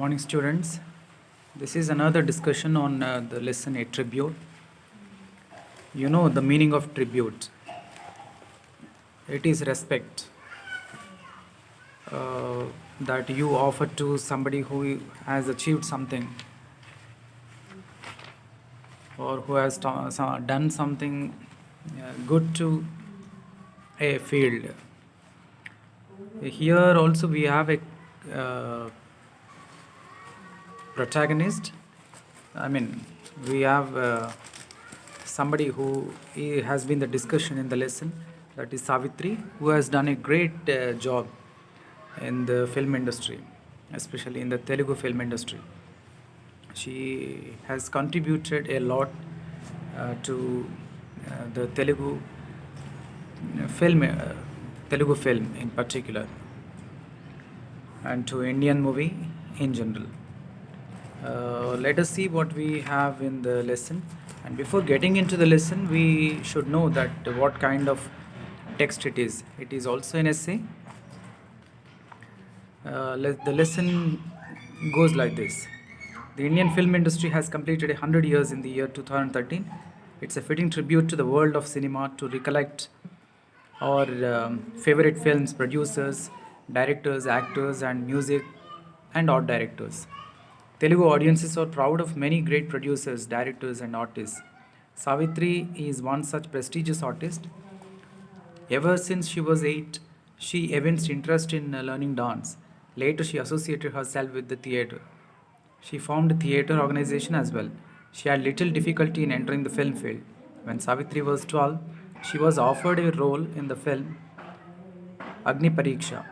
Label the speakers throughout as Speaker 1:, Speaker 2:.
Speaker 1: Morning, students. This is another discussion on the lesson A tribute. You know the meaning of tribute. It is respect uh, that you offer to somebody who has achieved something or who has done something good to a field. Here also we have a protagonist. We have somebody who has been the discussion in the lesson, that is Savitri, who has done a great job in the film industry, especially in the Telugu film industry. She has contributed a lot to the film, Telugu film in particular, and to Indian movie in general. Let us see what we have in the lesson. And before getting into the lesson, we should know that what kind of text it is. It is also an essay. The lesson goes like this. The Indian film industry has completed 100 years in the year 2013. It's a fitting tribute to the world of cinema to recollect our favorite films, producers, directors, actors, and music and art directors. Telugu audiences are proud of many great producers, directors, and artists. Savitri is one such prestigious artist. Ever since she was 8, she evinced interest in learning dance. Later, she associated herself with the theatre. She formed a theatre organization as well. She had little difficulty in entering the film field. When Savitri was 12, she was offered a role in the film Agni Pariksha,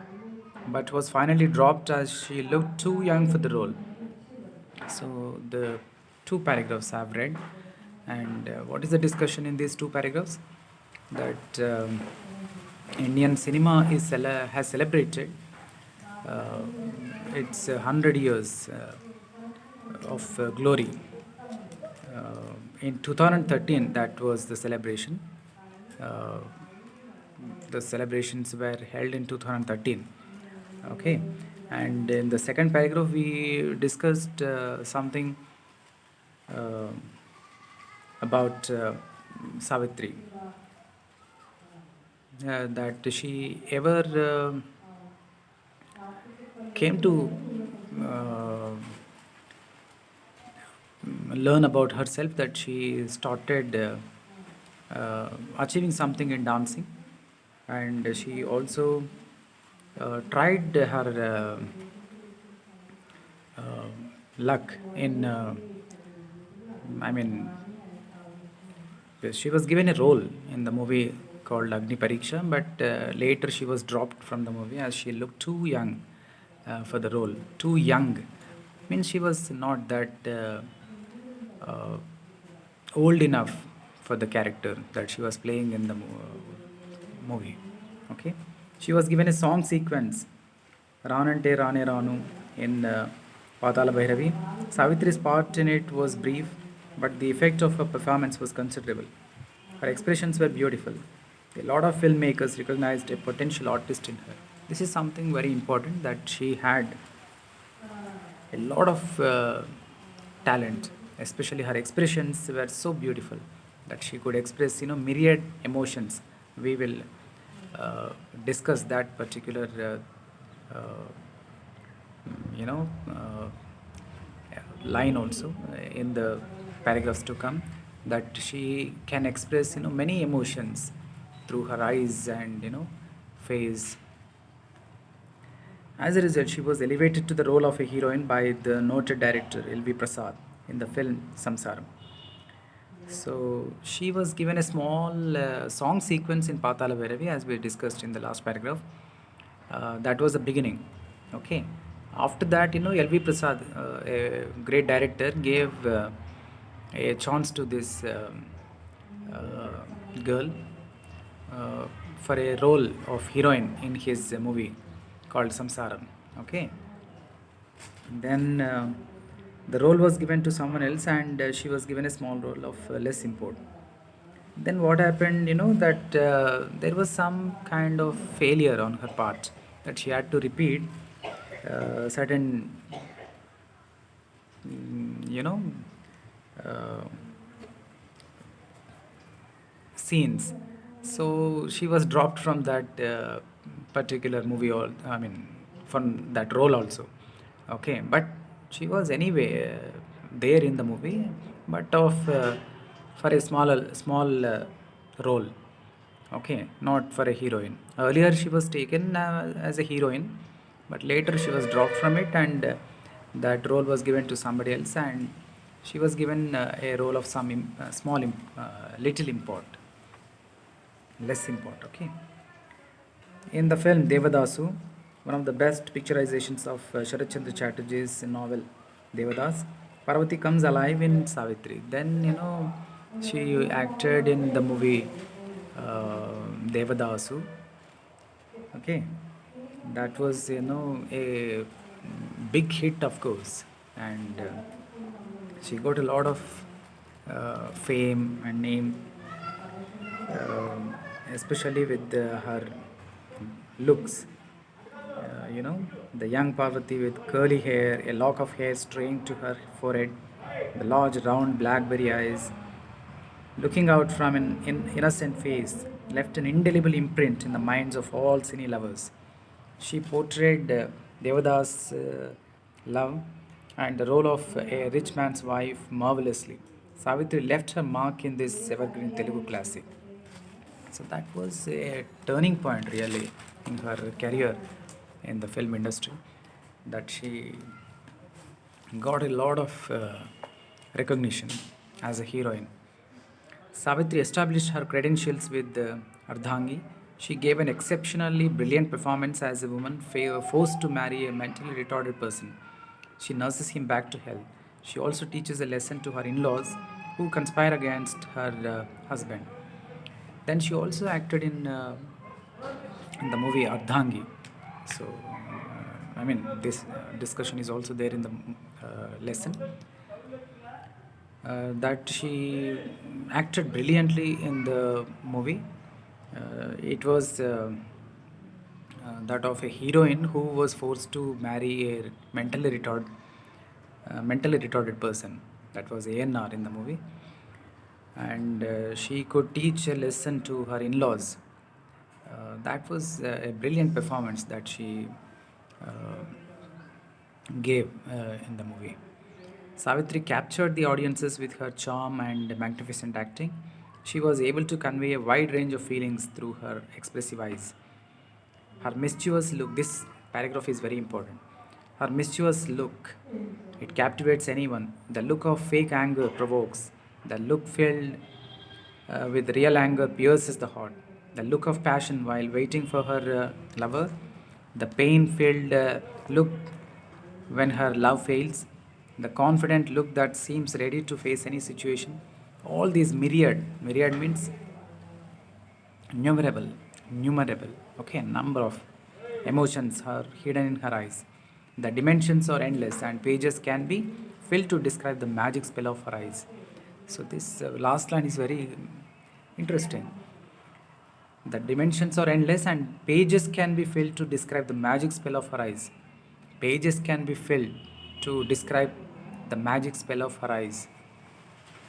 Speaker 1: but was finally dropped as she looked too young for the role. So, the two paragraphs I've read, and what is the discussion in these two paragraphs? That Indian cinema has celebrated uh, its 100 years of glory. In 2013, that was the celebration. Uh, the celebrations were held in 2013. Okay, and in the second paragraph, we discussed something uh, about Savitri. That she ever came to uh, learn about herself, that she started achieving something in dancing, and she also tried her luck in I mean she was given a role in the movie called Agni Pariksha, but later she was dropped from the movie as she looked too young for the role. Too young means she was not that uh, old enough for the character that she was playing in the movie. Okay, she was given a song sequence, Ranante Rane Ranu, in Patala Bhairavi. Savitri's part in it was brief, but the effect of her performance was considerable. Her expressions were beautiful. A lot of filmmakers recognized a potential artist in her. This is something very important, that she had a lot of talent, especially her expressions were so beautiful that she could express myriad emotions. We will discuss that particular you know uh, line also in the paragraphs to come, that she can express many emotions through her eyes and face. As a result, she was elevated to the role of a heroine by the noted director L.V. Prasad in the film Samsaram. So she was given a small song sequence in Patala Bhairavi, as we discussed in the last paragraph. That was the beginning. Okay. After that, L.V. Prasad, a great director, gave a chance to this girl uh, for a role of heroine in his movie called Samsaram. Okay. Then the role was given to someone else, and she was given a small role of less import. Then what happened, that there was some kind of failure on her part, that she had to repeat certain you know, uh, scenes. So she was dropped from that particular movie, or I mean, from that role also. Okay, but she was anyway there in the movie, but of for a small role. Okay, not for a heroine. Earlier she was taken as a heroine, but later she was dropped from it, and that role was given to somebody else, and she was given a role of some little import, less import. Okay. In the film Devadasu, one of the best picturizations of Sharat Chandra Chatterjee's novel Devadas, Parvati comes alive in Savitri. Then, she acted in the movie Devadasu. Okay, that was, a big hit, of course, and she got a lot of fame and name, um, especially with her looks. The young Parvati with curly hair, a lock of hair straying to her forehead, the large round blackberry eyes, looking out from an innocent face, left an indelible imprint in the minds of all cine lovers. She portrayed Devadas' love and the role of a rich man's wife marvelously. Savitri left her mark in this evergreen Telugu classic. So that was a turning point really in her career in the film industry, that she got a lot of recognition as a heroine. Savitri established her credentials with Ardhangi. She gave an exceptionally brilliant performance as a woman forced to marry a mentally retarded person. She nurses him back to health. She also teaches a lesson to her in laws who conspire against her husband. Then she also acted in the movie Ardhangi. So, I mean, this discussion is also there in the lesson. That she acted brilliantly in the movie. It was that of a heroine who was forced to marry a mentally retarded person. That was ANR in the movie, and she could teach a lesson to her in-laws. That was a brilliant performance that she uh, gave in the movie. Savitri captured the audiences with her charm and magnificent acting. She was able to convey a wide range of feelings through her expressive eyes. Her mischievous look, this paragraph is very important. Her mischievous look, it captivates anyone. The look of fake anger provokes. The look filled with real anger pierces the heart. The look of passion while waiting for her lover. The pain filled look when her love fails. The confident look that seems ready to face any situation. All these myriad means numerable, okay, number of emotions are hidden in her eyes. The dimensions are endless, and pages can be filled to describe the magic spell of her eyes. So this last line is very interesting. The dimensions are endless, and pages can be filled to describe the magic spell of her eyes. Pages can be filled to describe the magic spell of her eyes.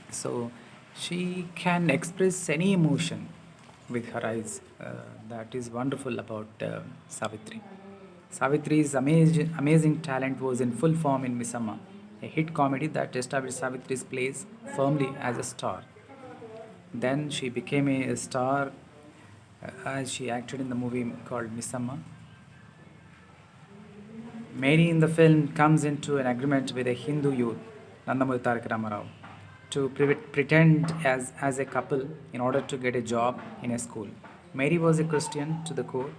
Speaker 1: So she can express any emotion with her eyes. That is wonderful about Savitri. Savitri's amazing talent was in full form in Misamma, a hit comedy that established Savitri's place firmly as a star. Then she became a star as she acted in the movie called Misamma. Mary in the film comes into an agreement with a Hindu youth, Nandamuri Tarak Ramarao, to pretend as a couple in order to get a job in a school. Mary was a Christian to the core,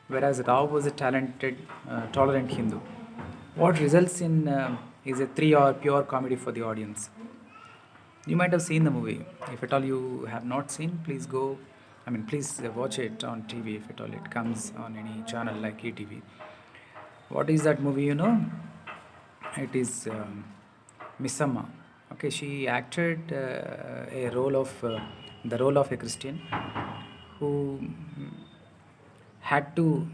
Speaker 1: whereas Rao was a talented, tolerant Hindu. What results in is a 3 hour pure comedy for the audience. You might have seen the movie. If at all you have not seen, please go. I mean, please watch it on TV if at all it comes on any channel like ETV. What is that movie? It is Misamma. Okay, she acted a role of the role of a Christian who had to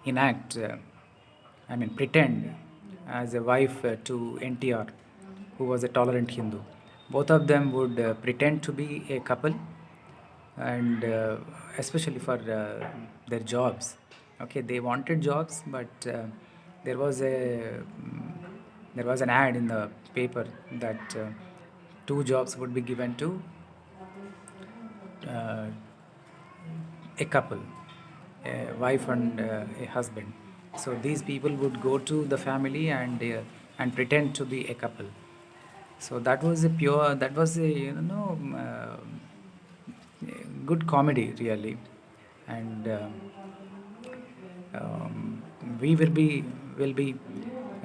Speaker 1: enact, I mean, pretend as a wife to NTR who was a tolerant Hindu. Both of them would pretend to be a couple, and especially for their jobs. Okay, they wanted jobs, but there was a there was an ad in the paper that two jobs would be given to uh, a couple, a wife and a husband. So these people would go to the family and pretend to be a couple. So that was a good comedy really, and um, we will be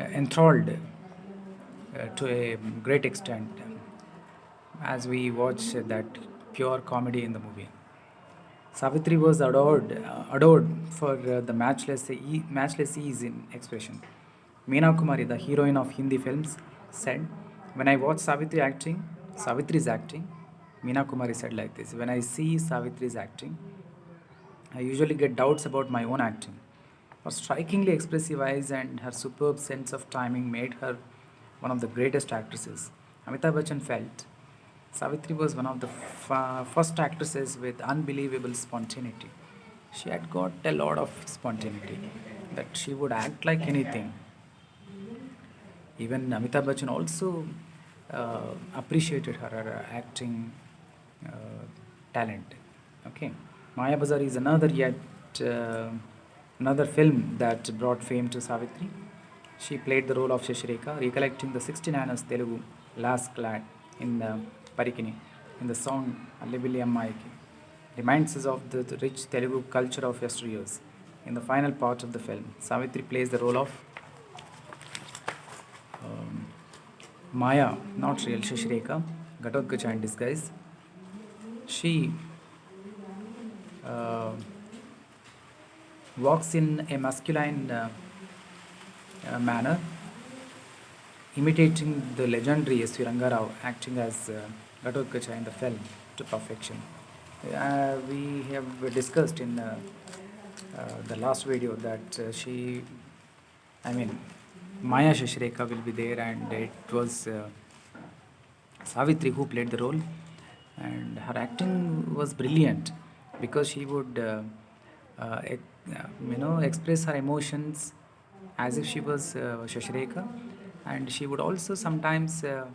Speaker 1: enthralled to a great extent as we watch that pure comedy in the movie. Savitri was adored for the matchless ease in expression. Meena Kumari, the heroine of Hindi films, said, "When I watch Savitri's acting, Meena Kumari said like this: When I see Savitri's acting, I usually get doubts about my own acting. Her strikingly expressive eyes and her superb sense of timing made her one of the greatest actresses." Amitabh Bachchan felt Savitri was one of the first actresses with unbelievable spontaneity. She had got a lot of spontaneity, that she would act like anything. Even Amitabh Bachchan also appreciated her acting uh, talent. Okay, Maya Bazar is uh, another film that brought fame to Savitri. She played the role of Shashireka, recollecting the 69ers Telugu last clad in Parikini in the song Allibili Ammayiki. Reminds us of the rich Telugu culture of yesteryears. In the final part of the film, Savitri plays the role of um, Maya, not real Shashireka, Ghatotkacha in disguise. She uh, walks in a masculine manner, imitating the legendary S.V. Rangarao acting as Ghatotkacha in the film to perfection. We have discussed in the last video that I mean, Maya Shashireka will be there, and it was Savitri who played the role, and her acting was brilliant because she would, express her emotions as if she was Shashireka, and she would also sometimes, uh,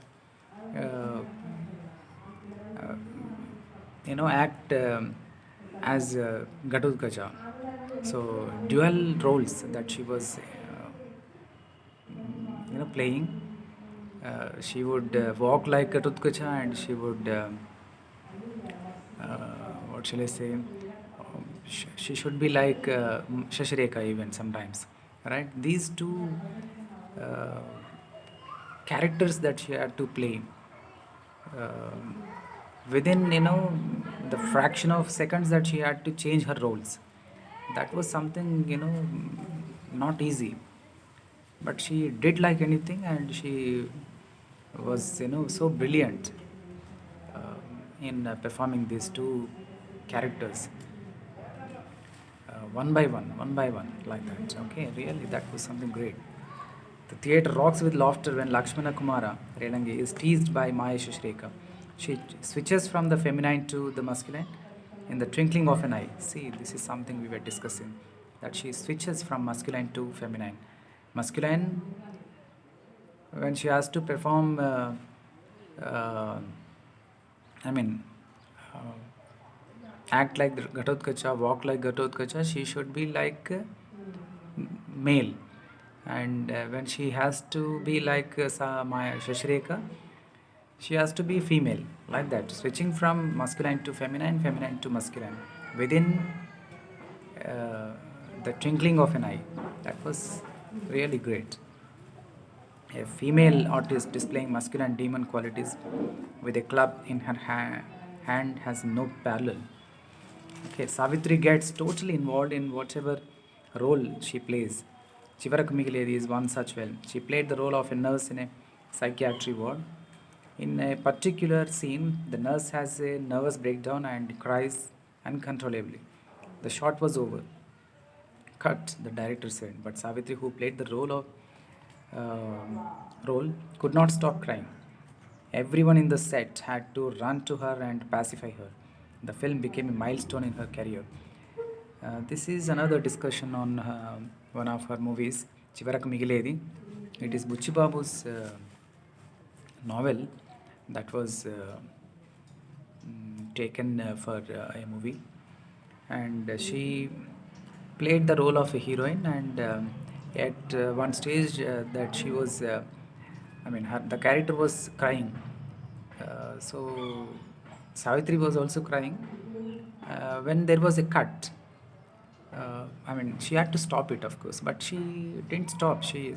Speaker 1: uh, act as Ghatotkacha. So dual roles that she was playing. She would walk like Ghatotkacha, and she would what shall I say? She should be like Shashireka even sometimes, right? These two uh, characters that she had to play um within the fraction of seconds that she had to change her roles. That was something not easy, but she did like anything, and she was so brilliant in performing these two characters one by one, like that. Okay, really, that was something great. The theatre rocks with laughter when Lakshmana Kumara Relangi is teased by Maya Shashreka. She switches from the feminine to the masculine in the twinkling of an eye. See, this is something we were discussing, that she switches from masculine to feminine. Masculine, when she has to perform, uh, I mean, uh, act like Ghatotkacha, walk like Ghatotkacha, she should be like male. And when she has to be like Maya Shashreka, she has to be female, like that, switching from masculine to feminine, feminine to masculine, within uh, the twinkling of an eye. That was really great. A female artist displaying masculine demon qualities with a club in her hand has no parallel. Okay, Savitri gets totally involved in whatever role she plays. Chivaraku Migiledi is one such film. She played the role of a nurse in a psychiatry ward. In a particular scene, the nurse has a nervous breakdown and cries uncontrollably. The shot was over. Cut, the director said, but Savitri, who played the role, could not stop crying. Everyone in the set had to run to her and pacify her. The film became a milestone in her career. This is another discussion on one of her movies, Chivaraku Migiledi. It is Buchibabu's novel that was taken for a movie, and she played the role of a heroine. And at one stage, that she was, I mean, the character was crying. So Savitri was also crying. When there was a cut, I mean, she had to stop it, of course, but she didn't stop. She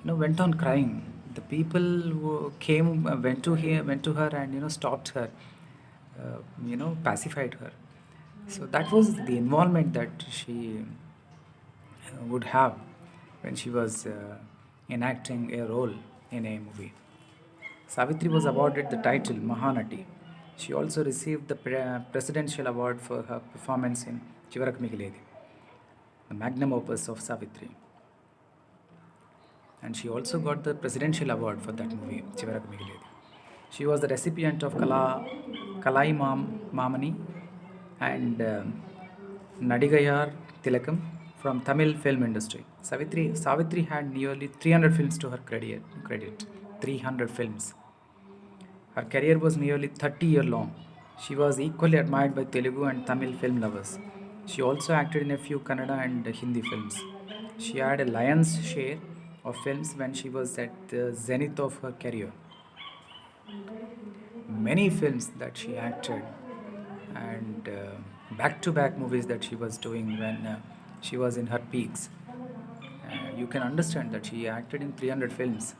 Speaker 1: went on crying. The people who came, went to her and stopped her, pacified her. So that was the involvement that she would have when she was enacting a role in a movie. Savitri was awarded the title Mahanati. She also received the presidential award for her performance in Chivarak Migiledi, the magnum opus of Savitri. And she also got the presidential award for that movie, Chivarak Migiledi. She was the recipient of Kalai Mamani and Nadigayar Tilakam from Tamil film industry. Savitri had nearly 300 films to her credit. 300 films. Her career was nearly 30 years long. She was equally admired by Telugu and Tamil film lovers. She also acted in a few Kannada and Hindi films. She had a lion's share of films when she was at the zenith of her career. Many films that she acted, and back-to-back movies that she was doing when she was in her peaks. You can understand that she acted in 300 films.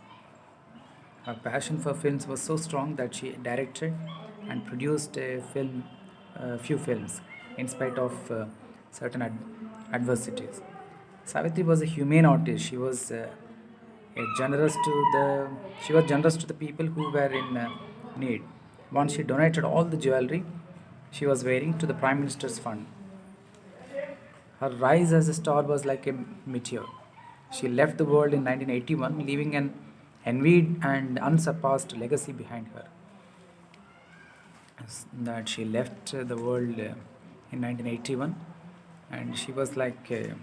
Speaker 1: Her passion for films was so strong that she directed and produced few films, in spite of certain adversities. Savitri was a humane artist. She was generous to the people who were in need. Once she donated all the jewelry she was wearing to the Prime Minister's fund. Her rise as a star was like a meteor. She left the world in 1981, leaving an envied and unsurpassed legacy behind her. That she left the world in 1981, and she was like a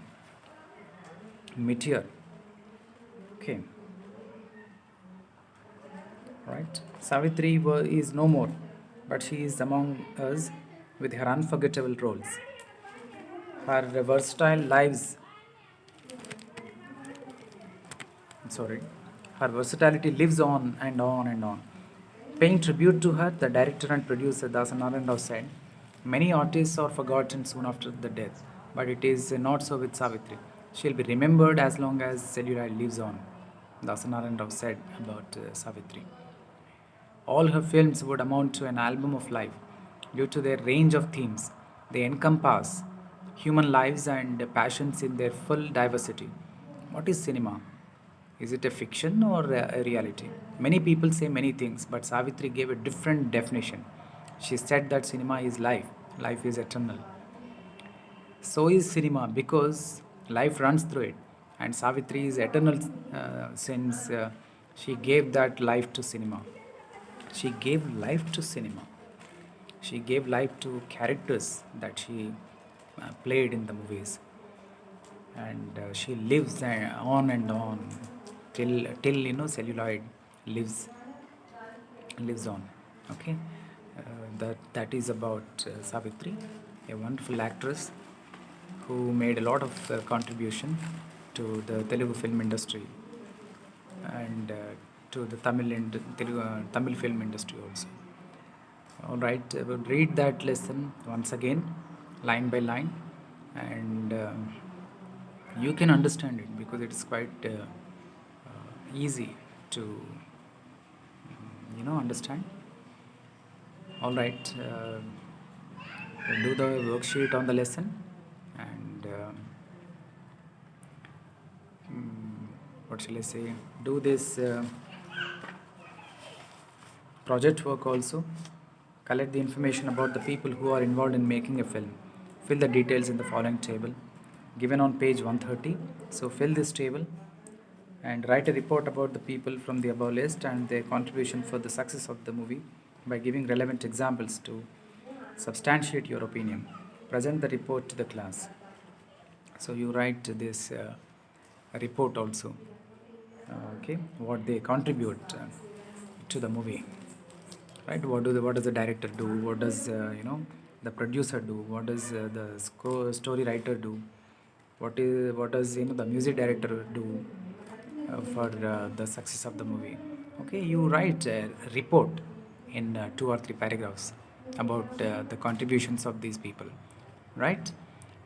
Speaker 1: meteor. Okay. Right? Savitri is no more, but she is among us with her unforgettable roles. Her versatile lives, sorry, her versatility lives on and on and on. Paying tribute to her, the director and producer Dasanarayan Rao said, "Many artists are forgotten soon after the death, but it is not so with Savitri. She'll be remembered as long as celluloid lives on," Dasanarayan Rao said about Savitri. All her films would amount to an album of life due to their range of themes. They encompass human lives and passions in their full diversity. What is cinema? Is it a fiction or a reality? Many people say many things, but Savitri gave a different definition. She said that cinema is life is eternal. So is cinema because life runs through it, and Savitri is eternal since she gave that life to cinema. She gave life to cinema. She gave life to characters that she played in the movies, and she lives on and on till celluloid lives on. Okay, that is about Savitri, a wonderful actress who made a lot of contribution to the Telugu film industry and to the Tamil film industry also. All right, we'll read that lesson once again, line by line, and you can understand it because it is quite easy to understand. All right, we'll do the worksheet on the lesson, and what shall I say? Do this project work also. Collect the information about the people who are involved in making a film. Fill the details in the following table given on page 130. So fill this table and write a report about the people from the above list and their contribution for the success of the movie by giving relevant examples to substantiate your opinion. Present the report to the class. So you write this report also. Okay, what they contribute to the movie, right? What does the director do? What does the producer do? What does the story writer do? What does the music director do for the success of the movie? Okay, you write a report in 2 or 3 paragraphs about the contributions of these people, right?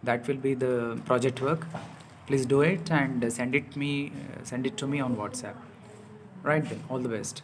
Speaker 1: That will be the project work. Please do it and send it to me on WhatsApp. Right then, all the best.